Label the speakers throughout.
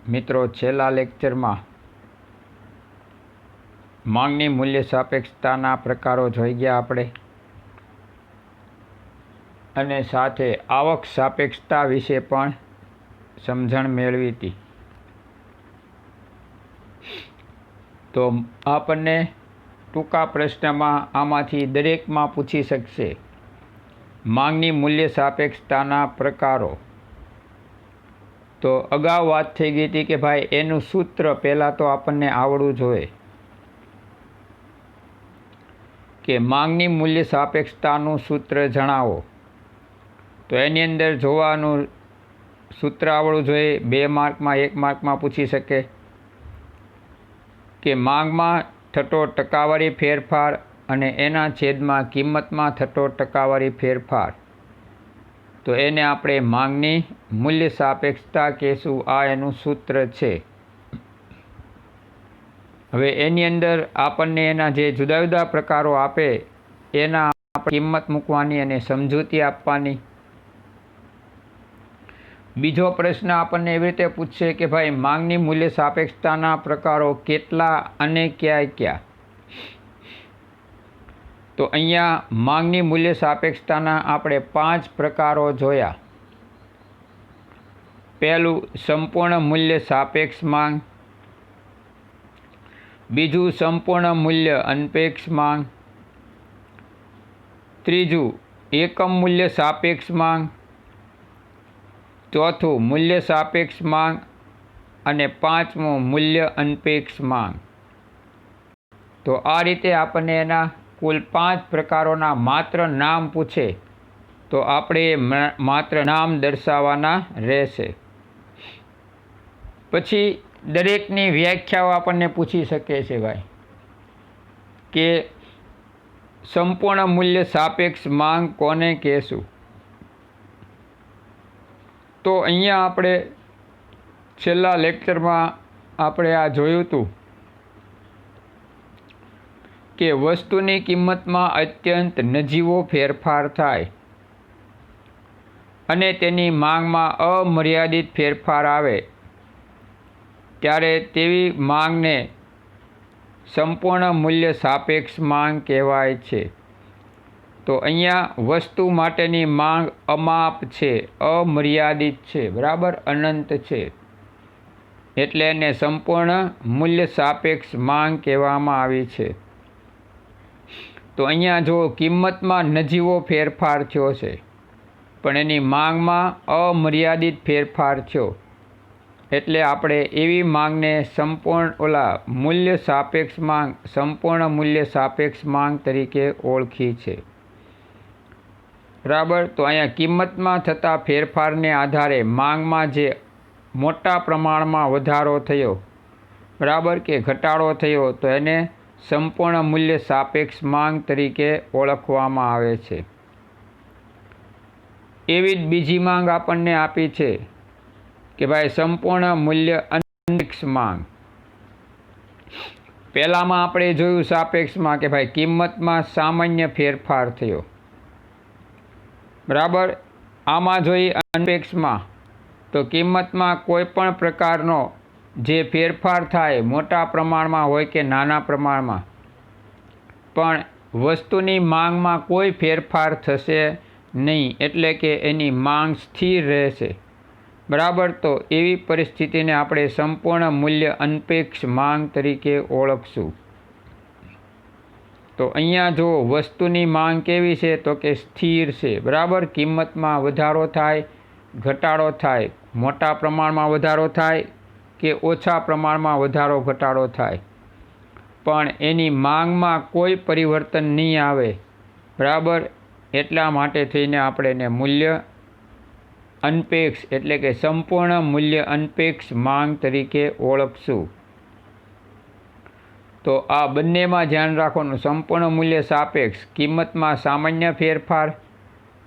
Speaker 1: મિત્રો, છેલ્લા લેક્ચરમાં માંગની મૂલ્ય સાપેક્ષતાના પ્રકારો જોઈ ગયા આપણે, અને સાથે આવક સાપેક્ષતા વિશે પણ સમજણ મેળવી હતી. તો આપણને ટૂંકા પ્રશ્નમાં આમાંથી દરેકમાં પૂછી શકશે માંગની મૂલ્ય સાપેક્ષતાના પ્રકારો. તો અગાઉ વાત થઈ ગઈ હતી કે ભાઈ એનું સૂત્ર પહેલાં તો આપણને આવડવું જોઈએ કે માંગની મૂલ્ય સાપેક્ષતાનું સૂત્ર જણાવો. તો એની અંદર જોવાનું સૂત્ર આવડવું જોઈએ. 2 માર્કમાં 1 માર્કમાં પૂછી શકે કે માંગમાં થતો ટકાવારી ફેરફાર અને એના છેદમાં કિંમતમાં થતો ટકાવારી ફેરફાર, તો એને આપણે માંગની મૂલ્ય સાપેક્ષતા કહેશું. આ એનું સૂત્ર છે. હવે એની અંદર આપણને એના જે જુદા જુદા પ્રકારો આપે એના કિંમત મૂકવાની અને સમજૂતી આપવાની. બીજો પ્રશ્ન આપણને એવી રીતે પૂછશે કે ભાઈ માંગની મૂલ્ય સાપેક્ષતાના પ્રકારો કેટલા અને ક્યાં ક્યાં. તો અહીંયા માંગની મૂલ્ય સાપેક્ષતાના આપણે 5 પ્રકારો જોયા. પહેલું સંપૂર્ણ મૂલ્ય સાપેક્ષ માંગ, બીજું સંપૂર્ણ મૂલ્ય અનપેક્ષ માંગ, ત્રીજું એકમ મૂલ્ય સાપેક્ષ માંગ, ચોથું મૂલ્ય સાપેક્ષ માંગ અને પાંચમું મૂલ્ય અનપેક્ષ માંગ. તો આ રીતે આપણને એના કુલ 5 પ્રકારોના માત્ર નામ પૂછે તો આપણે માત્ર નામ દર્શાવવાના રહેશે. પછી દરેકની વ્યાખ્યાઓ આપણને પૂછી શકે છે ભાઈ કે સંપૂર્ણ મૂલ્ય સાપેક્ષ માંગ કોને કહેશું. તો અહીંયા આપણે છેલ્લા લેક્ચરમાં આપણે આ જોયું હતું કે વસ્તુની કિંમતમાં અત્યંત નજીવો ફેરફાર થાય અને તેની માંગમાં અમર્યાદિત ફેરફાર આવે ત્યારે તેવી માંગને સંપૂર્ણ મૂલ્ય સાપેક્ષ માંગ કહેવાય છે. તો અહીંયા વસ્તુ માટેની માંગ અમાપ છે, અમર્યાદિત છે, બરાબર, અનંત છે, એટલે એને સંપૂર્ણ મૂલ્ય સાપેક્ષ માંગ કહેવામાં આવી છે. તો અહીંયા જો કિંમતમાં નજીવો ફેરફાર થયો છે પણ એની માંગમાં અમર્યાદિત ફેરફાર થયો, એટલે આપણે એવી માંગને મૂલ્ય સાપેક્ષ માંગ, સંપૂર્ણ મૂલ્ય સાપેક્ષ માંગ તરીકે ઓળખી છે. બરાબર. તો અહીંયા કિંમતમાં થતા ફેરફારને આધારે માંગમાં જે મોટા પ્રમાણમાં વધારો થયો, બરાબર, કે ઘટાડો થયો, તો એને સંપૂર્ણ મૂલ્ય સાપેક્ષ માંગ તરીકે ઓળખવામાં આવે છે. એવી જ બીજી માંગ આપણને આપી છે કે ભાઈ સંપૂર્ણ મૂલ્ય અનપેક્ષ માંગ. પહેલામાં આપણે જોયું સાપેક્ષમાં કે ભાઈ કિંમતમાં સામાન્ય ફેરફાર થયો, બરાબર. આમાં જોઈ અનપેક્ષમાં તો કિંમતમાં કોઈ પણ પ્રકારનો જે ફેરફાર થાય, મોટા પ્રમાણમાં હોય કે નાના પ્રમાણમાં, પણ વસ્તુની માંગમાં કોઈ ફેરફાર થશે નહીં, એટલે કે એની માંગ સ્થિર રહેશે, બરાબર. તો એવી પરિસ્થિતિને આપણે સંપૂર્ણ મૂલ્ય અનપેક્ષ માંગ તરીકે ઓળખશું. તો અહીંયા જો વસ્તુની માંગ કેવી છે તો કે સ્થિર છે, બરાબર. કિંમતમાં વધારો થાય, ઘટાડો થાય, મોટા પ્રમાણમાં વધારો થાય કે ઓછા પ્રમાણમાં વધારો ઘટાડો થાય, પણ એની માંગમાં કોઈ પરિવર્તન નહીં આવે, બરાબર. એટલા માટે થઈને આપણે એને મૂલ્ય અનપેક્ષ એટલે કે સંપૂર્ણ મૂલ્ય અનપેક્ષ માંગ તરીકે ઓળખશું. તો આ બંનેમાં ધ્યાન રાખવાનું. સંપૂર્ણ મૂલ્ય સાપેક્ષ કિંમતમાં સામાન્ય ફેરફાર,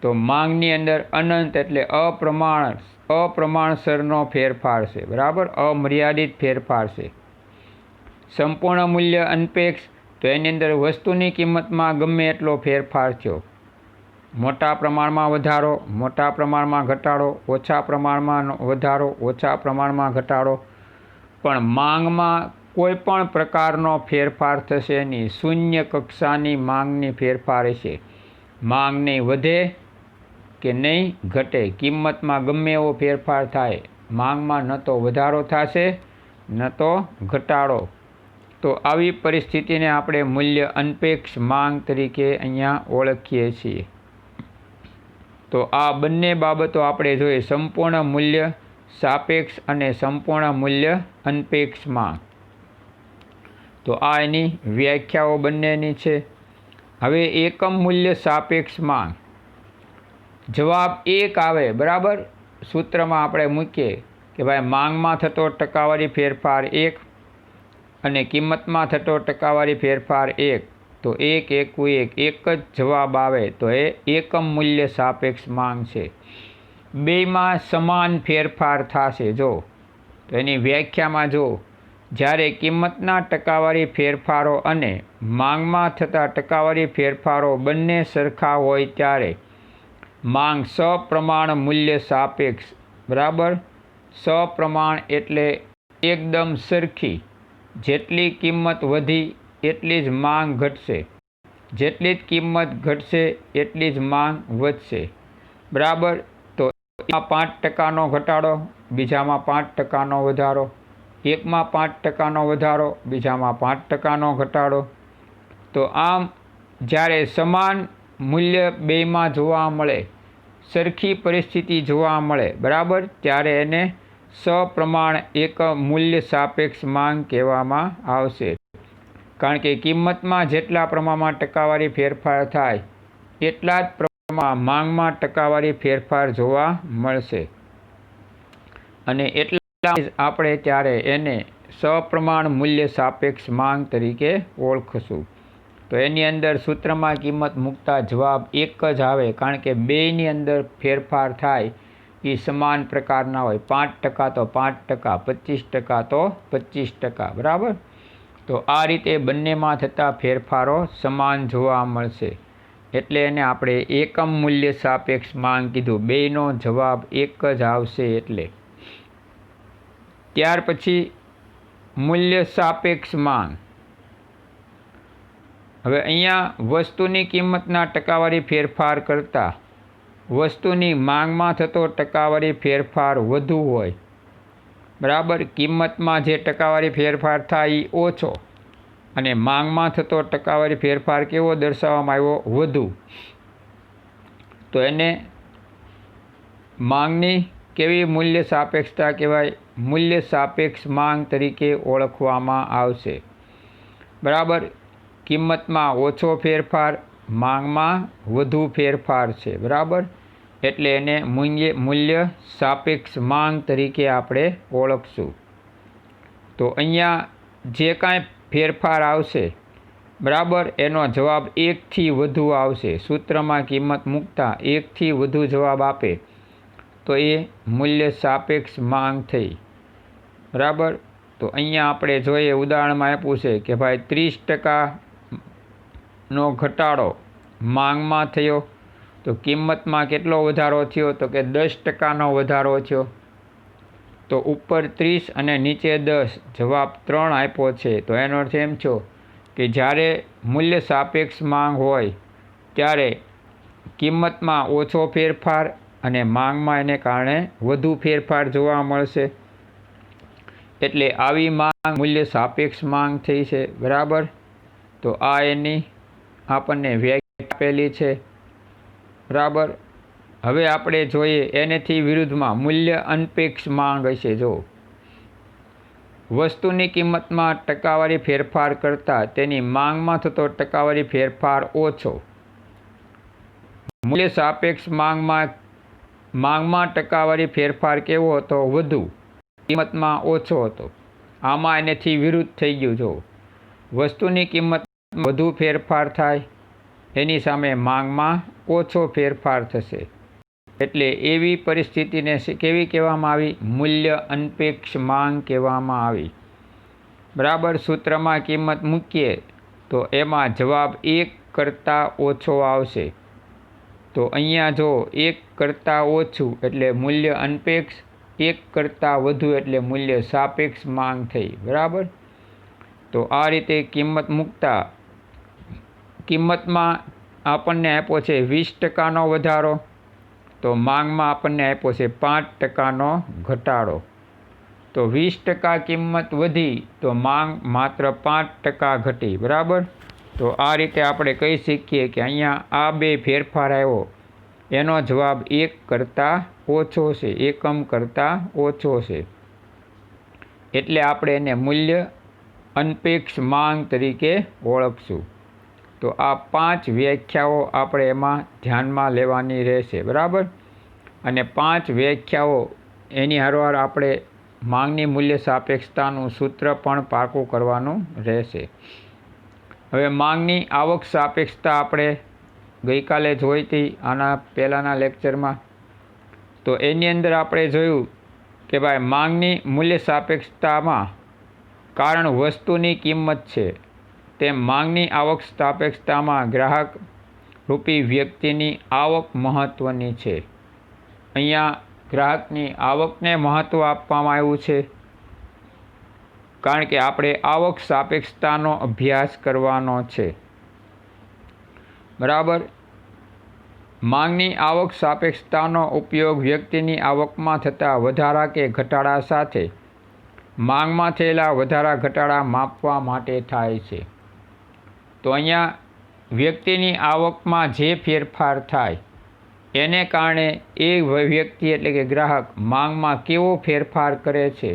Speaker 1: તો માંગની અંદર અનંત એટલે અપ્રમાણસરનો ફેરફાર છે, બરાબર, અમર્યાદિત ફેરફાર છે. સંપૂર્ણ મૂલ્ય અનપેક્ષ, તો એની અંદર વસ્તુની કિંમતમાં ગમે એટલો ફેરફાર થયો, મોટા પ્રમાણમાં વધારો, મોટા પ્રમાણમાં ઘટાડો, ઓછા પ્રમાણમાં વધારો, ઓછા પ્રમાણમાં ઘટાડો, પણ માંગમાં કોઈ પણ પ્રકારનો ફેરફાર થશે નહીં. શૂન્ય કક્ષાની માંગની ફેરફાર હશે. માંગ નહીં વધે કે નહીં ઘટે, કિંમતમાં ગમે એવો ફેરફાર થાય, માંગમાં ન તો વધારો થશે ન તો ઘટાડો. તો આવી પરિસ્થિતિને આપણે મૂલ્ય અનપેક્ષ માંગ તરીકે અહીંયા ઓળખીએ છીએ. તો આ બંને બાબતો આપણે જોઈએ, સંપૂર્ણ મૂલ્ય સાપેક્ષ અને સંપૂર્ણ મૂલ્ય અનપેક્ષ માંગ. તો આ એની વ્યાખ્યાઓ બંનેની છે. હવે એકમ મૂલ્ય સાપેક્ષ માંગ, જવાબ 1 આવે, બરાબર. સૂત્રમાં આપણે મૂકીએ કે ભાઈ માંગમાં થતો ટકાવારી ફેરફાર 1 અને કિંમતમાં થતો ટકાવારી ફેરફાર 1, તો 1 એકુ 1, એક જ જવાબ આવે, તો એ એકમ મૂલ્ય સાપેક્ષ માંગ છે. બેમાં સમાન ફેરફાર થશે. જો તો એની વ્યાખ્યામાં જો, જ્યારે કિંમતના ટકાવારી ફેરફારો અને માંગમાં થતા ટકાવારી ફેરફારો બંને સરખા હોય ત્યારે માંગ સપ્રમાણ મૂલ્ય સાપેક્ષ, બરાબર. સપ્રમાણ એટલે એકદમ સરખી. જેટલી કિંમત વધી એટલી જ માંગ ઘટશે, જેટલી જ કિંમત ઘટશે એટલી જ માંગ વધશે, બરાબર. તો એમાં 5% ઘટાડો, બીજામાં 5% વધારો, એકમાં 5% વધારો, બીજામાં 5% ઘટાડો. તો આમ જ્યારે સમાન મૂલ્ય બેમાં જોવા મળે, સરખી પરિસ્થિતિ જોવા મળે, બરાબર, ત્યારે એને સપ્રમાણ એક મૂલ્ય સાપેક્ષ માંગ કહેવામાં આવશે. કારણ કે કિંમતમાં જેટલા પ્રમાણમાં ટકાવારી ફેરફાર થાય એટલા જ પ્રમાણમાં માંગમાં ટકાવારી ફેરફાર જોવા મળશે, અને એટલા જ આપણે ત્યારે એને સપ્રમાણ મૂલ્ય સાપેક્ષ માંગ તરીકે ઓળખશું. તો એની અંદર સૂત્રમાં કિંમત મૂકતા જવાબ 1 જ આવે, કારણ કે બેયની અંદર ફેરફાર થાય એ સમાન પ્રકારના હોય. 5% તો 5%, 25% તો 25%, બરાબર. તો આ રીતે બંનેમાં થતા ફેરફારો સમાન જોવા મળશે, એટલે એને આપણે એકમ મૂલ્ય સાપેક્ષ માંગ કીધું. બેયનો જવાબ 1 જ આવશે એટલે. ત્યાર પછી મૂલ્ય સાપેક્ષ માંગ. હવે અહીંયા વસ્તુની કિંમતના ટકાવારી ફેરફાર કરતાં વસ્તુની માંગમાં થતો ટકાવારી ફેરફાર વધુ હોય, બરાબર. કિંમતમાં જે ટકાવારી ફેરફાર થાય એ ઓછો, અને માંગમાં થતો ટકાવારી ફેરફાર કેવો દર્શાવવામાં આવ્યો? વધુ. તો એને માંગની કેવી મૂલ્ય સાપેક્ષતા કહેવાય? મૂલ્ય સાપેક્ષ માંગ તરીકે ઓળખવામાં આવશે, બરાબર. કિંમતમાં ઓછો ફેરફાર, માંગમાં વધુ ફેરફાર છે, બરાબર. એટલે એને મૂલ્ય સાપેક્ષ માંગ તરીકે આપણે ઓળખશું. તો અહીંયા જે કાંઈ ફેરફાર આવશે, બરાબર, એનો જવાબ 1 થી વધુ આવશે. સૂત્રમાં કિંમત મૂકતા 1 થી વધુ જવાબ આપે તો એ મૂલ્ય સાપેક્ષ માંગ થઈ, બરાબર. તો અહીંયા આપણે જોઈએ, ઉદાહરણમાં આપ્યું છે કે ભાઈ 30% નો ઘટાડો માંગમાં થયો, તો કિંમતમાં કેટલો વધારો થયો? તો કે 10%નો વધારો થયો. તો ઉપર 30 અને નીચે 10, જવાબ 3 આપ્યો છે. તો એનો અર્થ એમ થયો કે જ્યારે મૂલ્ય સાપેક્ષ માંગ હોય ત્યારે કિંમતમાં ઓછો ફેરફાર અને માંગમાં એને કારણે વધુ ફેરફાર જોવા મળશે. એટલે આવી માંગ મૂલ્ય સાપેક્ષ માંગ થઈ છે, બરાબર. તો આ એની આપણને વ્યાખ્યા આપેલી છે, બરાબર. હવે આપણે જોઈએ એનેથી વિરુદ્ધમાં મૂલ્ય અનપેક્ષ માંગ હશે. જો વસ્તુની કિંમતમાં ટકાવારી ફેરફાર કરતાં તેની માંગમાં થતો ટકાવારી ફેરફાર ઓછો. મૂલ્ય સાપેક્ષ માંગમાં ટકાવારી ફેરફાર કેવો હતો? વધુ. કિંમતમાં ઓછો હતો. આમાં એનેથી વિરુદ્ધ થઈ ગયું. જો વસ્તુની કિંમત વધુ ફેરફાર થાય, એની સામે માંગમાં ઓછો ફેરફાર થશે. એટલે એવી પરિસ્થિતિને કેવી કહેવામાં આવી? મૂલ્ય અનપેક્ષ માંગ કહેવામાં આવી, બરાબર. સૂત્રમાં કિંમત મૂકીએ તો એમાં જવાબ 1 કરતાં ઓછો આવશે. તો અહીંયા જો 1 કરતાં ઓછું એટલે મૂલ્ય અનપેક્ષ, એક કરતાં વધુ એટલે મૂલ્ય સાપેક્ષ માંગ થઈ, બરાબર. તો આ રીતે કિંમત મૂકતા કિંમતમાં આપણને આપ્યો છે 20% વધારો, તો માંગમાં આપણને આપ્યો છે 5% ઘટાડો. તો 20% કિંમત વધી તો માંગ માત્ર 5% ઘટી, બરાબર. તો આ રીતે આપણે કહી શકીએ કે અહીંયા આ બે ફેરફાર આવ્યો એનો જવાબ 1 કરતાં ઓછો છે, એકમ કરતાં ઓછો છે. એટલે આપણે એને મૂલ્ય અનપેક્ષ માંગ તરીકે ઓળખશું. તો આ 5 વ્યાખ્યાઓ આપણે એમાં ધ્યાનમાં લેવાની રહેશે, બરાબર. અને 5 વ્યાખ્યાઓ એની હારવાર આપણે માંગની મૂલ્ય સાપેક્ષતાનું સૂત્ર પણ પાકું કરવાનું રહેશે. હવે માંગની આવક સાપેક્ષતા આપણે ગઈકાલે જોઈ હતી આના પહેલાંના લેક્ચરમાં. તો એની અંદર આપણે જોયું કે ભાઈ માંગની મૂલ્ય સાપેક્ષતામાં કારણ વસ્તુની કિંમત છે, તેમ માંગની આવક સાપેક્ષતામાં ગ્રાહક રૂપી વ્યક્તિની આવક મહત્ત્વની છે. અહીંયા ગ્રાહકની આવકને મહત્ત્વ આપવામાં આવ્યું છે, કારણ કે આપણે આવક સાપેક્ષતાનો અભ્યાસ કરવાનો છે, બરાબર. માંગની આવક સાપેક્ષતાનો ઉપયોગ વ્યક્તિની આવકમાં થતા વધારા કે ઘટાડા સાથે માંગમાં થયેલા વધારા ઘટાડા માપવા માટે થાય છે. તો અહીંયા વ્યક્તિની આવકમાં જે ફેરફાર થાય એને કારણે એ વ્યક્તિ એટલે કે ગ્રાહક માંગમાં કેવો ફેરફાર કરે છે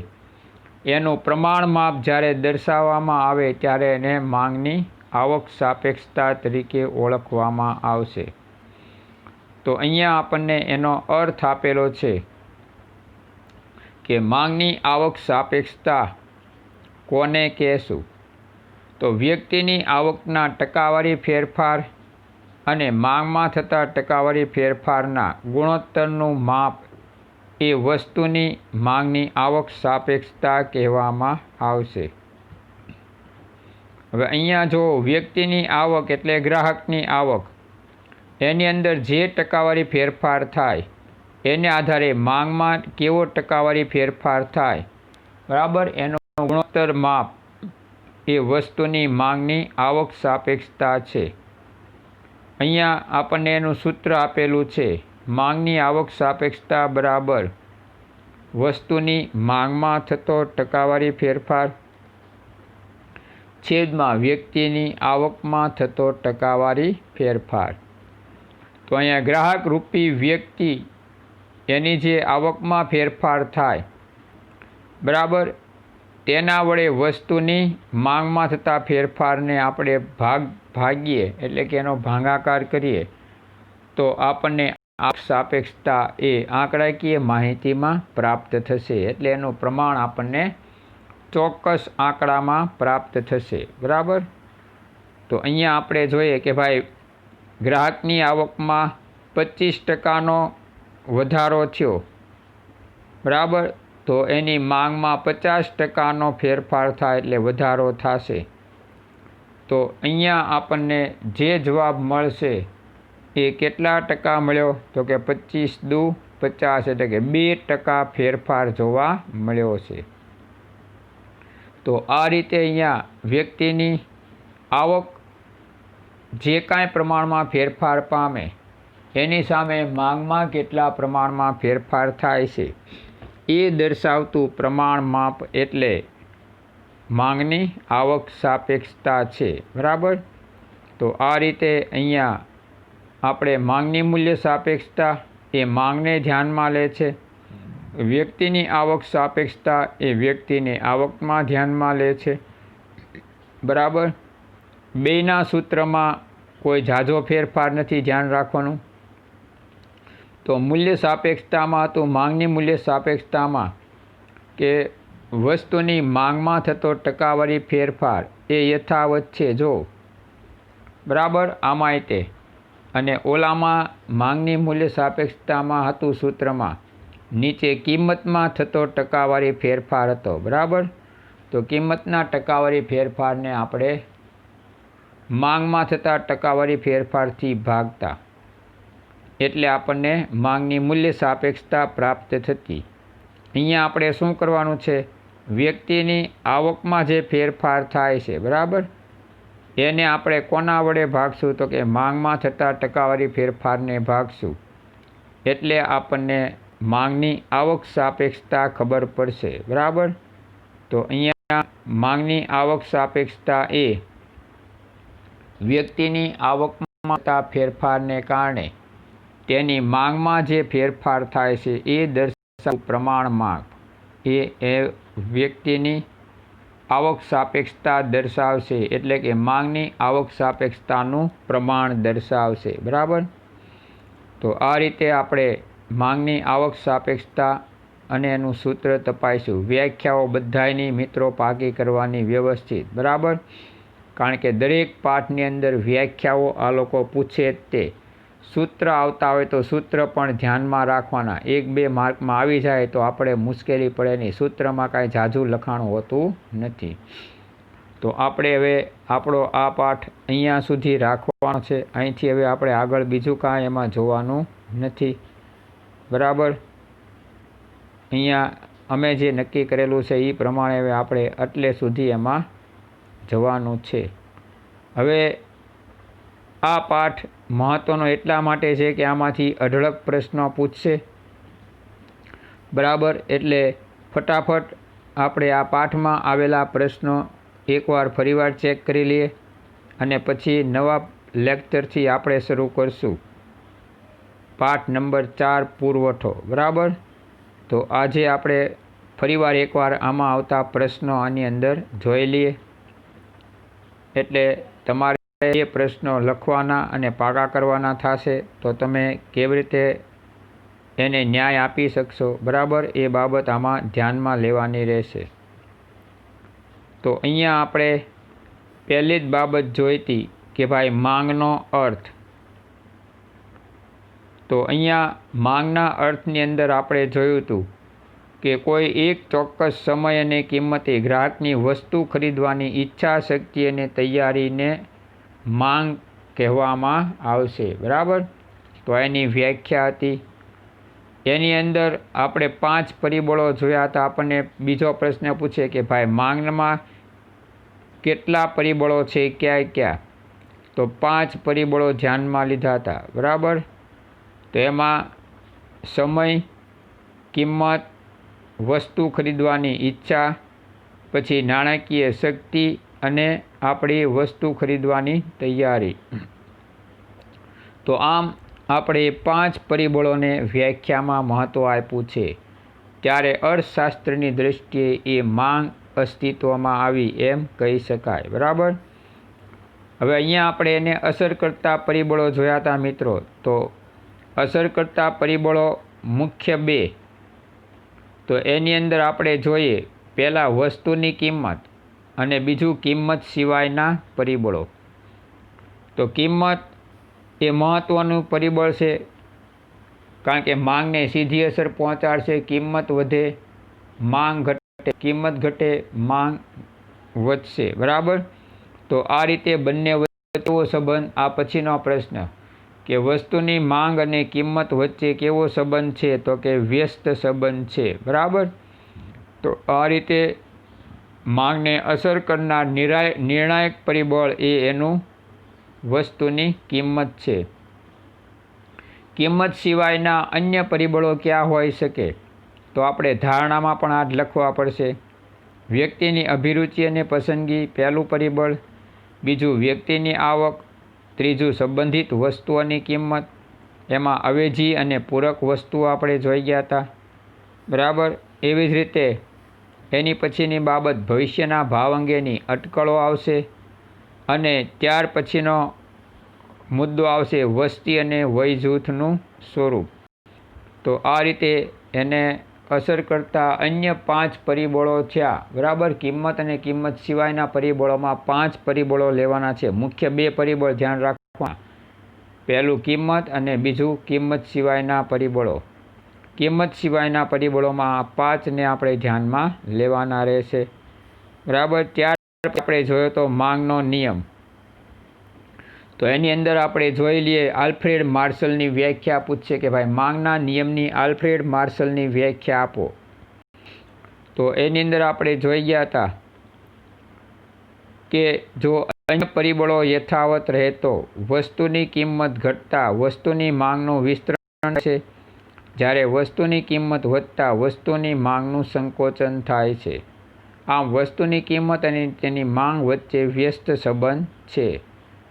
Speaker 1: એનું પ્રમાણ માપ જ્યારે દર્શાવવામાં આવે ત્યારે એને માંગની આવક સાપેક્ષતા તરીકે ઓળખવામાં આવશે. તો અહીંયા આપણને એનો અર્થ આપેલો છે કે માંગની આવક સાપેક્ષતા કોને કહેશું? તો વ્યક્તિની આવકના ટકાવારી ફેરફાર અને માંગમાં થતા ટકાવારી ફેરફારના ગુણોત્તરનું માપ એ વસ્તુની માંગની આવક સાપેક્ષતા કહેવામાં આવશે. હવે અહીંયા જો વ્યક્તિની આવક એટલે ગ્રાહકની આવક, એની અંદર જે ટકાવારી ફેરફાર થાય એને આધારે માંગમાં કેવો ટકાવારી ફેરફાર થાય, બરાબર, એનો ગુણોત્તર માપ એ વસ્તુની માંગની આવક સાપેક્ષતા છે. અહીંયા આપણને એનું સૂત્ર આપેલું છે, માંગની આવક સાપેક્ષતા બરાબર વસ્તુની માંગમાં થતો ટકાવારી ફેરફાર છેદમાં વ્યક્તિની આવકમાં થતો ટકાવારી ફેરફાર. તો અહીંયા ગ્રાહક રૂપી વ્યક્તિ એની જે આવકમાં ફેરફાર થાય, બરાબર, તેના વડે વસ્તુની માંગમાં થતા ફેરફારને આપણે ભાગીએ એટલે કે એનો ભાગાકાર કરીએ તો આપણને આવક સાપેક્ષતા એ આંકડાકીય માહિતીમાં પ્રાપ્ત થશે. એટલે એનું પ્રમાણ આપણને ચોક્કસ આંકડામાં પ્રાપ્ત થશે, બરાબર. તો અહીંયા આપણે જોઈએ કે ભાઈ ગ્રાહકની આવકમાં 25%નો વધારો થયો, બરાબર, તો એની માંગમાં 50%નો ફેરફાર થાય એટલે વધારો થશે. તો અહીંયા આપણને જે જવાબ મળશે એ કેટલા ટકા મળ્યો? તો કે 25 દુ 50 એટલે કે 2% ફેરફાર જોવા મળ્યો છે. તો આ રીતે અહીંયા વ્યક્તિની આવક જે કાંઈ પ્રમાણમાં ફેરફાર પામે એની સામે માંગમાં કેટલા પ્રમાણમાં ફેરફાર થાય છે એ દર્શાવતું પ્રમાણ માપ એટલે માંગની આવક સાપેક્ષતા છે, બરાબર. તો આ રીતે અહીંયા આપણે માંગની મૂલ્ય સાપેક્ષતા એ માંગને ધ્યાનમાં લે છે, વ્યક્તિની આવક સાપેક્ષતા એ વ્યક્તિને આવકમાં ધ્યાનમાં લે છે, બરાબર. બેયના સૂત્રમાં કોઈ ઝાઝો ફેરફાર નથી, ધ્યાન રાખવાનું. તો મૂલ્ય સાપેક્ષતામાં હતું માંગની મૂલ્ય સાપેક્ષતામાં કે વસ્તુની માંગમાં થતો ટકાવારી ફેરફાર એ યથાવત છે જો, બરાબર, આમાંય તે. અને ઓલામાં માંગની મૂલ્ય સાપેક્ષતામાં હતું સૂત્રમાં નીચે કિંમતમાં થતો ટકાવારી ફેરફાર હતો, બરાબર. તો કિંમતના ટકાવારી ફેરફારને આપણે માંગમાં થતા ટકાવારી ફેરફારથી ભાગતા એટલે આપણને માંગની મૂલ્ય સાપેક્ષતા પ્રાપ્ત થતી. અહીંયા આપણે શું કરવાનું છે, વ્યક્તિની આવકમાં જે ફેરફાર થાય છે, બરાબર, એને આપણે કોના વડે ભાગશું, તો કે માંગમાં થતા ટકાવારી ફેરફારને ભાગશું. એટલે આપણને માંગની આવક સાપેક્ષતા ખબર પડશે, બરાબર. તો અહીંયા માંગની આવક સાપેક્ષતા એ વ્યક્તિની આવકમાં થતા ફેરફારને કારણે તેની માંગમાં જે ફેરફાર થાય છે એ દર્શાવતું પ્રમાણ માંગ એ વ્યક્તિની આવક સાપેક્ષતા દર્શાવશે. એટલે કે માંગની આવક સાપેક્ષતાનું પ્રમાણ દર્શાવશે, બરાબર. તો આ રીતે આપણે માંગની આવક સાપેક્ષતા અને એનું સૂત્ર તપાસીશું. વ્યાખ્યાઓ બધાયની મિત્રો પાકી કરવાની વ્યવસ્થિત, બરાબર. કારણ કે દરેક પાઠની અંદર વ્યાખ્યાઓ આ લોકો પૂછે જ તે. સૂત્ર આવતા હોય તો સૂત્ર પણ ધ્યાનમાં રાખવાના. 1-2 માર્કમાં આવી જાય તો આપણે મુશ્કેલી પડે નહીં. સૂત્રમાં કાંઈ ઝાઝું લખાણ હોતું નથી. તો આપણે હવે આપણો આ પાઠ અહીંયા સુધી રાખવાનો છે. અહીંથી હવે આપણે આગળ બીજું કાંઈ એમાં જોવાનું નથી, બરાબર. અહીંયા અમે જે નક્કી કરેલું છે એ પ્રમાણે હવે આપણે એટલે સુધી એમાં જવાનું છે. હવે આ પાઠ મહત્ત્વનો એટલા માટે છે કે આમાંથી અઢળક પ્રશ્નો પૂછશે, બરાબર. એટલે ફટાફટ આપણે આ પાઠમાં આવેલા પ્રશ્નો એકવાર ફરીવાર ચેક કરી લઈએ અને પછી નવા લેક્ચરથી આપણે શરૂ કરશું પાઠ નંબર 4 પુરવઠો, બરાબર. તો આજે આપણે ફરીવાર એકવાર આમાં આવતા પ્રશ્નો આની અંદર જોઈ લઈએ. એટલે તમારે એ પ્રશ્નો લખવાના અને પાકા કરવાના થશે તો તમે કેવી રીતે એને ન્યાય આપી શકશો, બરાબર, એ બાબત આમાં ધ્યાનમાં લેવાની રહેશે. તો અહીંયા આપણે પહેલી જ બાબત જોઈ હતી કે ભાઈ માંગનો અર્થ. તો અહીંયા માંગના અર્થની અંદર આપણે જોયું હતું કે કોઈ એક ચોક્કસ સમય અને કિંમતે ગ્રાહકની વસ્તુ ખરીદવાની ઈચ્છા શક્તિ અને તૈયારીને માંગ કહેવામાં આવશે, બરાબર. તો એની વ્યાખ્યા હતી. એની અંદર આપણે 5 પરિબળો જોયા હતા. આપણને બીજો પ્રશ્ન પૂછે કે ભાઈ માંગમાં કેટલા પરિબળો છે, ક્યાં ક્યાં? તો 5 પરિબળો ધ્યાનમાં લીધા હતા, બરાબર. તો એમાં સમય, કિંમત, વસ્તુ ખરીદવાની ઈચ્છા, પછી નાણાકીય શક્તિ અને આપણી વસ્તુ ખરીદવાની તૈયારી. તો આમ આપણે 5 પરિબળોને વ્યાખ્યામાં મહત્ત્વ આપ્યું છે. ત્યારે અર્થશાસ્ત્રની દૃષ્ટિએ એ માંગ અસ્તિત્વમાં આવી એમ કહી શકાય, બરાબર. હવે અહીંયા આપણે એને અસર કરતા પરિબળો જોયા હતા મિત્રો. તો અસર કરતા પરિબળો મુખ્ય 2. તો એની અંદર આપણે જોઈએ પહેલાં વસ્તુની કિંમત અને બીજું કિંમત સિવાયના પરિબળો. તો કિંમત એ મહત્ત્વનું પરિબળ છે કારણ કે માંગને સીધી અસર પહોંચાડશે. કિંમત વધે માંગ ઘટે, કિંમત ઘટે માંગ વધશે, બરાબર. તો આ રીતે બંને વચ્ચે કેવો સંબંધ, આ પછીનો પ્રશ્ન કે વસ્તુની માંગ અને કિંમત વચ્ચે કેવો સંબંધ છે, તો કે વ્યસ્ત સંબંધ છે, બરાબર. તો આ રીતે માંગને અસર કરનાર નિર્ણાયક પરિબળ એ એનું વસ્તુની કિંમત છે. કિંમત સિવાયના અન્ય પરિબળો ક્યાં હોઈ શકે? તો આપણે ધારણામાં પણ આ જ લખવા પડશે. વ્યક્તિની અભિરુચિ અને પસંદગી પહેલું પરિબળ, બીજું વ્યક્તિની આવક, ત્રીજું સંબંધિત વસ્તુઓની કિંમત, એમાં અવેજી અને પૂરક વસ્તુઓ આપણે જોઈ ગયા હતા, બરાબર. એવી જ રીતે એની પછીની બાબત ભવિષ્યના ભાવ અંગેની અટકળો આવશે અને ત્યાર પછીનો મુદ્દો આવશે વસ્તી અને વય જૂથનું સ્વરૂપ. તો આ રીતે એને અસર કરતા અન્ય 5 પરિબળો થયા, બરાબર. કિંમત અને કિંમત સિવાયના પરિબળોમાં 5 પરિબળો લેવાના છે. મુખ્ય 2 પરિબળ ધ્યાન રાખવા, પહેલું કિંમત અને બીજું કિંમત સિવાયના પરિબળો. કિંમત સિવાયના પરિબળોમાં 5ને આપણે ધ્યાનમાં લેવાના રહેશે, બરાબર. ત્યાર આપણે જોયો તો માંગનો નિયમ. તો એની અંદર આપણે જોઈ લઈએ આલ્ફ્રેડ માર્શલની વ્યાખ્યા પૂછશે કે ભાઈ માંગના નિયમની આલ્ફ્રેડ માર્શલની વ્યાખ્યા આપો. તો એની અંદર આપણે જોઈ ગયા હતા કે જો અન્ય પરિબળો યથાવત રહે તો વસ્તુની કિંમત ઘટતા વસ્તુની માંગનું વિસ્તરણ છે, જ્યારે વસ્તુની કિંમત વધતા વસ્તુની માંગનું સંકોચન થાય છે. આમ વસ્તુની કિંમત અને તેની માંગ વચ્ચે વ્યસ્ત સંબંધ છે.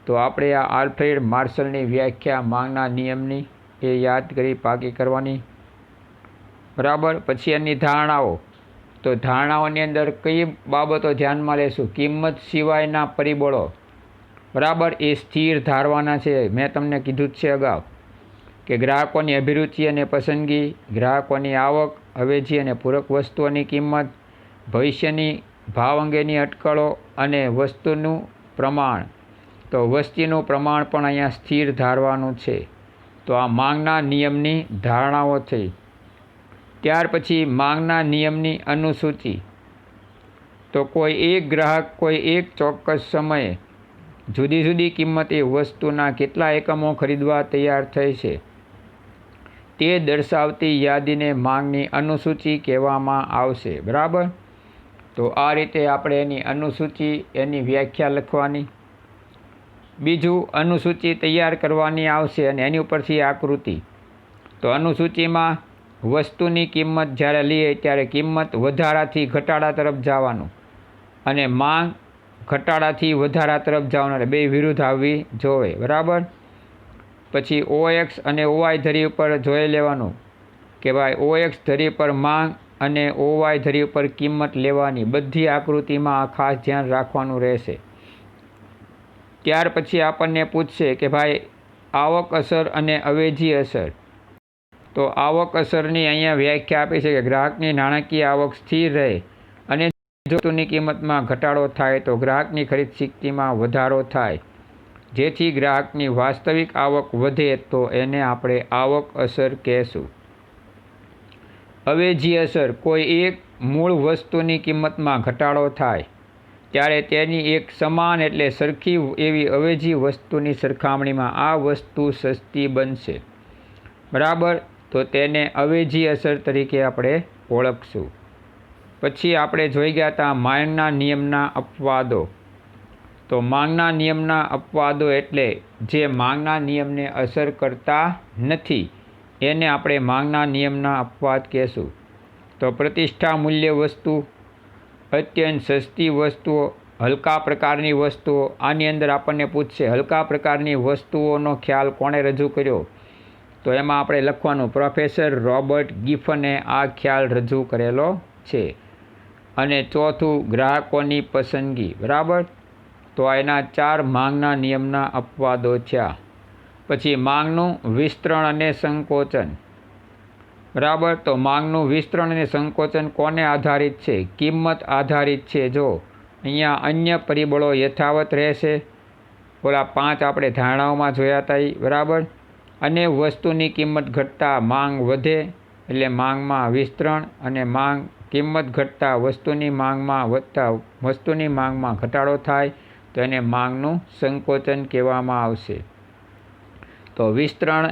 Speaker 1: તો આપણે આ આલ્ફ્રેડ માર્શલની વ્યાખ્યા માંગના નિયમની એ યાદ કરી પાકી કરવાની. બરાબર. પછી એની ધારણાઓ, તો ધારણાઓની અંદર કઈ બાબતો ધ્યાનમાં લેશું? કિંમત સિવાયના પરિબળો, બરાબર, એ સ્થિર ધારવાના છે. મેં તમને કીધું જ છે અગાઉ કે ગ્રાહકોની અભિરુચિ અને પસંદગી, ગ્રાહકોની આવક, અવેજી અને પૂરક વસ્તુઓની કિંમત, ભવિષ્યની ભાવ અંગેની અટકળો અને વસ્તુનું પ્રમાણ. તો વસ્તીનું પ્રમાણ પણ અહીંયા સ્થિર ધારવાનું છે. તો આ માંગના નિયમની ધારણાઓ થઈ. ત્યાર પછી માંગના નિયમની અનુસૂચિ. તો કોઈ એક ગ્રાહક કોઈ એક ચોક્કસ સમયે જુદી જુદી કિંમતે વસ્તુના કેટલા એકમો ખરીદવા તૈયાર થઈ છે તે દર્શાવતી યાદીને માંગની અનુસૂચિ કહેવામાં આવશે. બરાબર. તો આ રીતે આપણે એની અનુસૂચિ, એની વ્યાખ્યા લખવાની. બીજું, અનુસૂચિ તૈયાર કરવાની આવશે અને એની ઉપરથી આકૃતિ. તો અનુસૂચિમાં વસ્તુની કિંમત જ્યારે લઈએ ત્યારે કિંમત વધારાથી ઘટાડા તરફ જવાનું અને માંગ ઘટાડાથી વધારા તરફ જવાનું, એટલે બે વિરુદ્ધ આવવી જોવે. બરાબર. પછી OX અને OY ધરી ઉપર જોઈ લેવાનું કે ભાઈ OX ધરી પર માંગ અને OY ધરી ઉપર કિંમત લેવાની. બધી આકૃતિમાં આ ખાસ ધ્યાન રાખવાનું રહેશે. ત્યાર પછી આપણને પૂછશે કે ભાઈ આવક અસર અને અવેજી અસર. તો આવક અસરની અહીંયા વ્યાખ્યા આપી છે કે ગ્રાહકની નાણાકીય આવક સ્થિર રહે અને જો વસ્તુની કિંમતમાં ઘટાડો થાય તો ગ્રાહકની ખરીદ શક્તિમાં વધારો થાય, જેથી ગ્રાહકની વાસ્તવિક આવક વધે તો એને આપણે આવક અસર કહેશું. અવેજી અસર, કોઈ એક મૂળ વસ્તુની કિંમતમાં ઘટાડો થાય ત્યારે તેની એક સમાન એટલે સરખી એવી અવેજી વસ્તુની સરખામણીમાં આ વસ્તુ સસ્તી બનશે. બરાબર. તો તેને અવેજી અસર તરીકે આપણે ઓળખશું. પછી આપણે જોઈ ગયા હતા માંગના નિયમના અપવાદો. તો માંગના નિયમના અપવાદો એટલે જે માંગના નિયમને અસર કરતા નથી એને આપણે માંગના નિયમના અપવાદ કહેશું. તો પ્રતિષ્ઠા મૂલ્ય વસ્તુ, અત્યંત સસ્તી વસ્તુઓ, હલકા પ્રકારની વસ્તુઓ. આની અંદર આપણને પૂછશે હલકા પ્રકારની વસ્તુઓનો ખ્યાલ કોણે રજૂ કર્યો? તો એમાં આપણે લખવાનું પ્રોફેસર રોબર્ટ ગિફને આ ખ્યાલ રજૂ કરેલો છે. અને ચોથું, ગ્રાહકોની પસંદગી. બરાબર. તો એના 4 માંગના નિયમના અપવાદો થયા. પછી માંગનું વિસ્તરણ અને સંકોચન. બરાબર. તો માંગનું વિસ્તરણ અને સંકોચન કોને આધારિત છે? કિંમત આધારિત છે. જો અહીંયા અન્ય પરિબળો યથાવત રહેશે, ઓલા 5 આપણે ધારણાઓમાં જોયા હતા. બરાબર. અને વસ્તુની કિંમત ઘટતા માંગ વધે એટલે માંગમાં વિસ્તરણ, અને કિંમત ઘટતા વસ્તુની માંગમાં વધતા વસ્તુની માંગમાં ઘટાડો થાય તો એને માંગનું સંકોચન કહેવામાં આવશે. તો વિસ્તરણ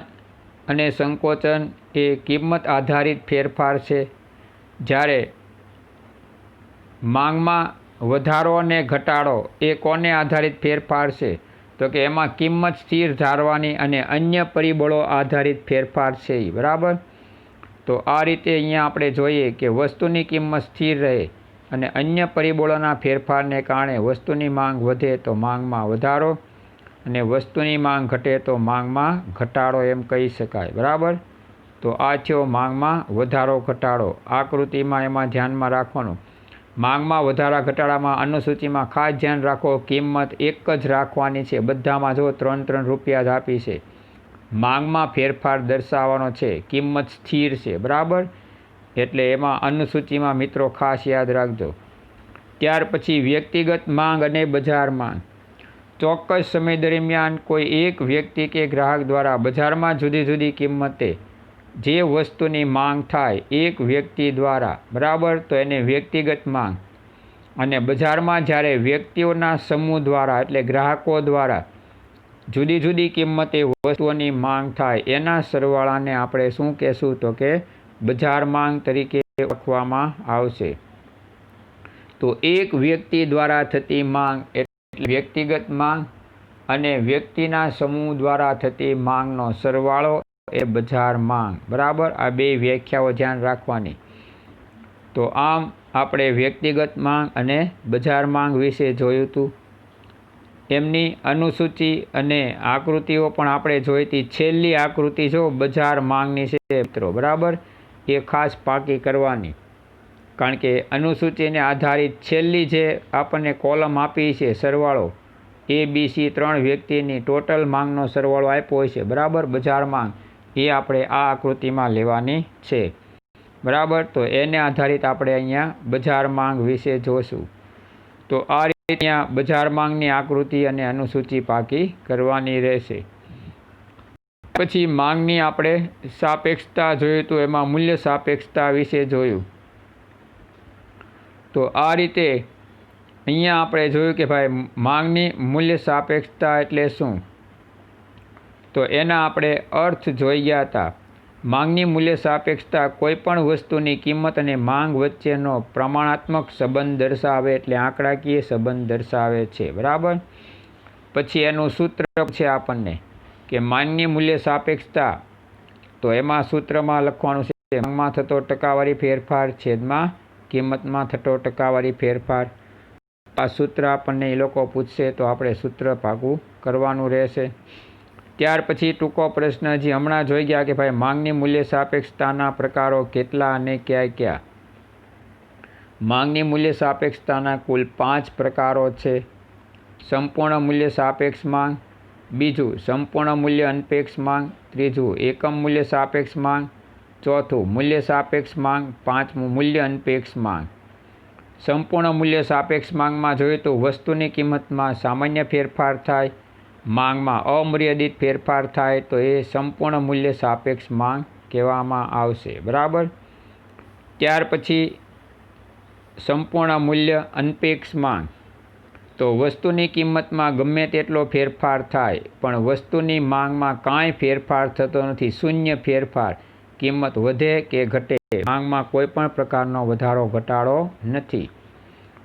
Speaker 1: અને સંકોચન એ કિંમત આધારિત ફેરફાર છે. જ્યારે માંગમાં વધારો અને ઘટાડો એ કોને આધારિત ફેરફાર છે? તો કે એમાં કિંમત સ્થિર ધારવાની અને અન્ય પરિબળો આધારિત ફેરફાર છે. બરાબર. તો આ રીતે અહીંયા આપણે જોઈએ કે વસ્તુની કિંમત સ્થિર રહે અને અન્ય પરિબળોના ફેરફારને કારણે વસ્તુની માંગ વધે તો માંગમાં વધારો અને વસ્તુની માંગ ઘટે તો માંગમાં ઘટાડો એમ કહી શકાય. બરાબર. તો આ થયો માંગમાં વધારો ઘટાડો. આકૃતિમાં એમાં ધ્યાનમાં રાખવાનું. માંગમાં વધારા ઘટાડામાં અનુસૂચિમાં ખાસ ધ્યાન રાખો, કિંમત એક જ રાખવાની છે. બધામાં જો 3 રૂપિયા જ આપી છે. માંગમાં ફેરફાર દર્શાવવાનો છે, કિંમત સ્થિર છે. બરાબર. એટલે એમાં અનુસૂચિમાં મિત્રો ખાસ યાદ રાખજો. ત્યાર પછી વ્યક્તિગત માંગ અને બજાર માંગ. ચોક્કસ સમય દરમિયાન કોઈ એક વ્યક્તિ કે ગ્રાહક દ્વારા બજારમાં જુદી જુદી કિંમતે જે વસ્તુની માંગ થાય એક વ્યક્તિ દ્વારા, બરાબર, તો એને વ્યક્તિગત માંગ. અને બજારમાં જ્યારે વ્યક્તિઓના સમૂહ દ્વારા એટલે ગ્રાહકો દ્વારા જુદી જુદી કિંમતે વસ્તુઓની માંગ થાય એના સરવાળાને આપણે શું કહેશું? તો કે બજાર માંગ તરીકે ઓળખવામાં આવશે. તો એક વ્યક્તિ દ્વારા થતી માંગ એટલે વ્યક્તિગત માંગ અને વ્યક્તિના સમૂહ દ્વારા થતી માંગનો સરવાળો એ બજાર માંગ. બરાબર, આ બે વ્યાખ્યાઓ ધ્યાન રાખવાની. તો આમ આપણે વ્યક્તિગત માંગ અને બજાર માંગ વિશે જોયું હતું. એમની અનુસૂચિ અને આકૃતિઓ પણ આપણે જોઈ હતી. છેલ્લી આકૃતિ જો બજાર માંગની છે મિત્રો, બરાબર, એ ખાસ પાકી કરવાની, કારણ કે અનુસૂચિને આધારિત છેલ્લી જે આપણને કોલમ આપી છે સરવાળો ABC 3 વ્યક્તિની ટોટલ માંગનો સરવાળો આપ્યો હોય છે, બરાબર, બજાર માંગ, એ આપણે આ આકૃતિમાં લેવાની છે. બરાબર, તો એને આધારિત આપણે અહીંયા બજાર માંગ વિશે જોશું. તો આ રીતે અહીંયા બજાર માંગની આકૃતિ અને અનુસૂચિ પાકી કરવાની રહેશે. પછી માંગની આપણે સાપેક્ષતા જોયું, તો એમાં મૂલ્ય સાપેક્ષતા વિશે જોયું. તો આ રીતે અહીંયા આપણે જોયું કે ભાઈ માંગની મૂલ્ય સાપેક્ષતા એટલે શું, તો એના આપણે અર્થ જોઈ ગયા હતા. માંગની મૂલ્ય સાપેક્ષતા કોઈપણ વસ્તુની કિંમત અને માંગ વચ્ચેનો પ્રમાણાત્મક સંબંધ દર્શાવે, એટલે આંકડાકીય સંબંધ દર્શાવે છે. બરાબર, પછી એનું સૂત્ર છે આપણને કે માંગની મૂલ્ય સાપેક્ષતા, તો એમાં સૂત્રમાં લખવાનું છે માંગમાં થતો ટકાવારી ફેરફાર છેદમાં કિંમતમાં થતો ટકાવારી ફેરફાર. આ સૂત્ર આપણને એ લોકો પૂછશે તો આપણે સૂત્ર પાકું કરવાનું રહેશે. ત્યાર પછી ટૂંકો પ્રશ્ન જે હમણાં જોઈ ગયા કે ભાઈ માંગની મૂલ્ય સાપેક્ષતાના પ્રકારો કેટલા અને ક્યાં ક્યાં. માંગની મૂલ્ય સાપેક્ષતાના કુલ 5 પ્રકારો છે. સંપૂર્ણ મૂલ્ય સાપેક્ષ માંગ, બીજું સંપૂર્ણ મૂલ્ય અનપેક્ષ માંગ, ત્રીજું એકમ મૂલ્ય સાપેક્ષ માંગ, ચોથું મૂલ્ય સાપેક્ષ માંગ, પાંચમું મૂલ્ય અનપેક્ષ માંગ. સંપૂર્ણ મૂલ્ય સાપેક્ષ માંગમાં જોઈએ તો વસ્તુની કિંમતમાં સામાન્ય ફેરફાર થાય, માંગમાં અમર્યાદિત ફેરફાર થાય તો એ સંપૂર્ણ મૂલ્ય સાપેક્ષ માંગ કહેવામાં આવશે. બરાબર, ત્યાર પછી સંપૂર્ણ મૂલ્ય અનપેક્ષ માંગ, તો વસ્તુની કિંમતમાં ગમે તેટલો ફેરફાર થાય પણ વસ્તુની માંગમાં કાંઈ ફેરફાર થતો નથી, શૂન્ય ફેરફાર, કિંમત વધે કે ઘટે, માંગમાં કોઈ પણ પ્રકારનો વધારો ઘટાડો નથી.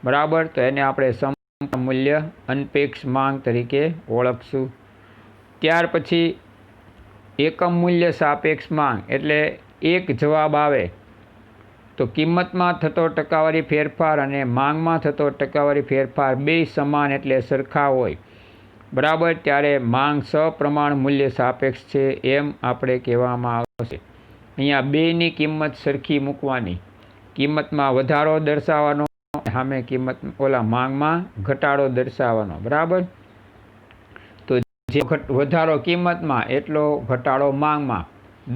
Speaker 1: બરાબર, તો એને આપણે સંપૂર્ણ મૂલ્ય અનપેક્ષ માંગ તરીકે ઓળખશું. ત્યાર પછી એકમ મૂલ્ય સાપેક્ષ માંગ, એટલે એક જવાબ આવે તો કિંમતમાં થતો ટકાવારી ફેરફાર અને માંગમાં થતો ટકાવારી ફેરફાર બે સમાન એટલે સરખા હોય, બરાબર, ત્યારે માંગ સપ્રમાણ મૂલ્ય સાપેક્ષ છે એમ આપણે કહેવામાં આવશે. અહીંયા બેની કિંમત સરખી મૂકવાની, કિંમતમાં વધારો દર્શાવવાનો, સામે કિંમત માંગમાં ઘટાડો દર્શાવવાનો. બરાબર, તો જે વધારો કિંમતમાં એટલો ઘટાડો માંગમાં.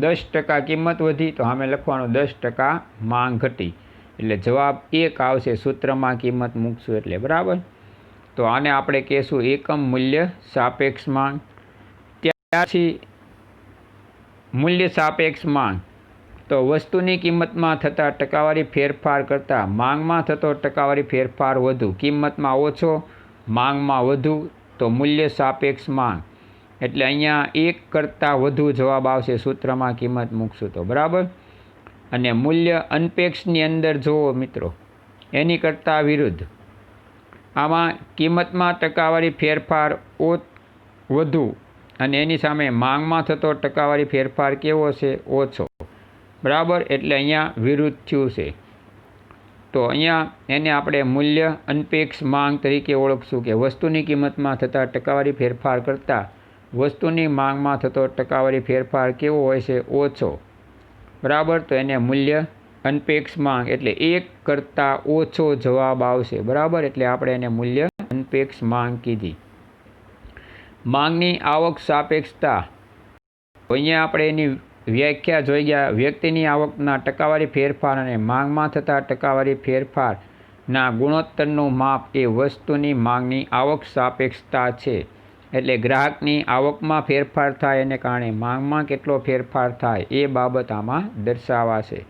Speaker 1: 10% કિંમત વધી તો સામે લખવાનું 10% માંગ ઘટી, એટલે જવાબ 1 આવશે સૂત્રમાં કિંમત મૂકશું એટલે. બરાબર, તો આને આપણે કહેશું એકમ મૂલ્ય સાપેક્ષ માંગ. ત્યારથી મૂલ્ય સાપેક્ષ માંગ, તો વસ્તુની કિંમતમાં થતા ટકાવારી ફેરફાર કરતાં માંગમાં થતો ટકાવારી ફેરફાર વધુ, કિંમતમાં ઓછો, માંગમાં વધુ, તો મૂલ્ય સાપેક્ષ માંગ. એટલે અહીંયા 1 કરતાં વધુ જવાબ આવશે સૂત્રમાં કિંમત મૂકશું તો. બરાબર, અને મૂલ્ય અનપેક્ષની અંદર જુઓ મિત્રો, એની કરતાં વિરુદ્ધ, આમાં કિંમતમાં ટકાવારી ફેરફાર વધુ અને એની સામે માંગમાં થતો ટકાવારી ફેરફાર કેવો છે, ઓછો. બરાબર, એટલે અહીંયા વિરુદ્ધ થયું છે. તો અહીંયા એને આપણે મૂલ્ય અનપેક્ષ માંગ તરીકે ઓળખશું કે વસ્તુની કિંમતમાં થતા ટકાવારી ફેરફાર કરતાં વસ્તુની માંગમાં થતો ટકાવારી ફેરફાર કેવો હોય છે, ઓછો. બરાબર, તો એને મૂલ્ય અનપેક્ષ માંગ, એટલે 1 કરતાં ઓછો જવાબ આવશે. બરાબર, એટલે આપણે એને મૂલ્ય અનપેક્ષ માંગ કીધી. માંગની આવક સાપેક્ષતા, અહીંયા આપણે એની વ્યાખ્યા જોઈ ગયા. વ્યક્તિની આવકના ટકાવારી ફેરફાર અને માંગમાં થતા ટકાવારી ફેરફારના ગુણોત્તરનું માપ એ વસ્તુની માંગની આવક સાપેક્ષતા છે. એટલે ગ્રાહકની આવકમાં ફેરફાર થાય એને કારણે માંગમાં કેટલો ફેરફાર થાય એ બાબત આમાં દર્શાવાશે.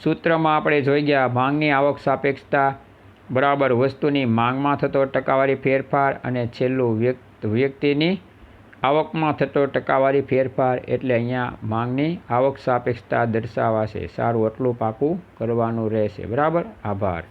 Speaker 1: સૂત્રમાં આપણે જોઈ ગયા માંગની આવક સાપેક્ષતા બરાબર વસ્તુની માંગમાં થતો ટકાવારી ફેરફાર અને છેલ્લું વ્યક્તિની આવકમાં થતો ટકાવારી ફેરફાર, એટલે અહીંયા માંગની આવક સાપેક્ષતા દર્શાવાશે. સારું, આટલું પાકું કરવાનું રહેશે. બરાબર, આભાર.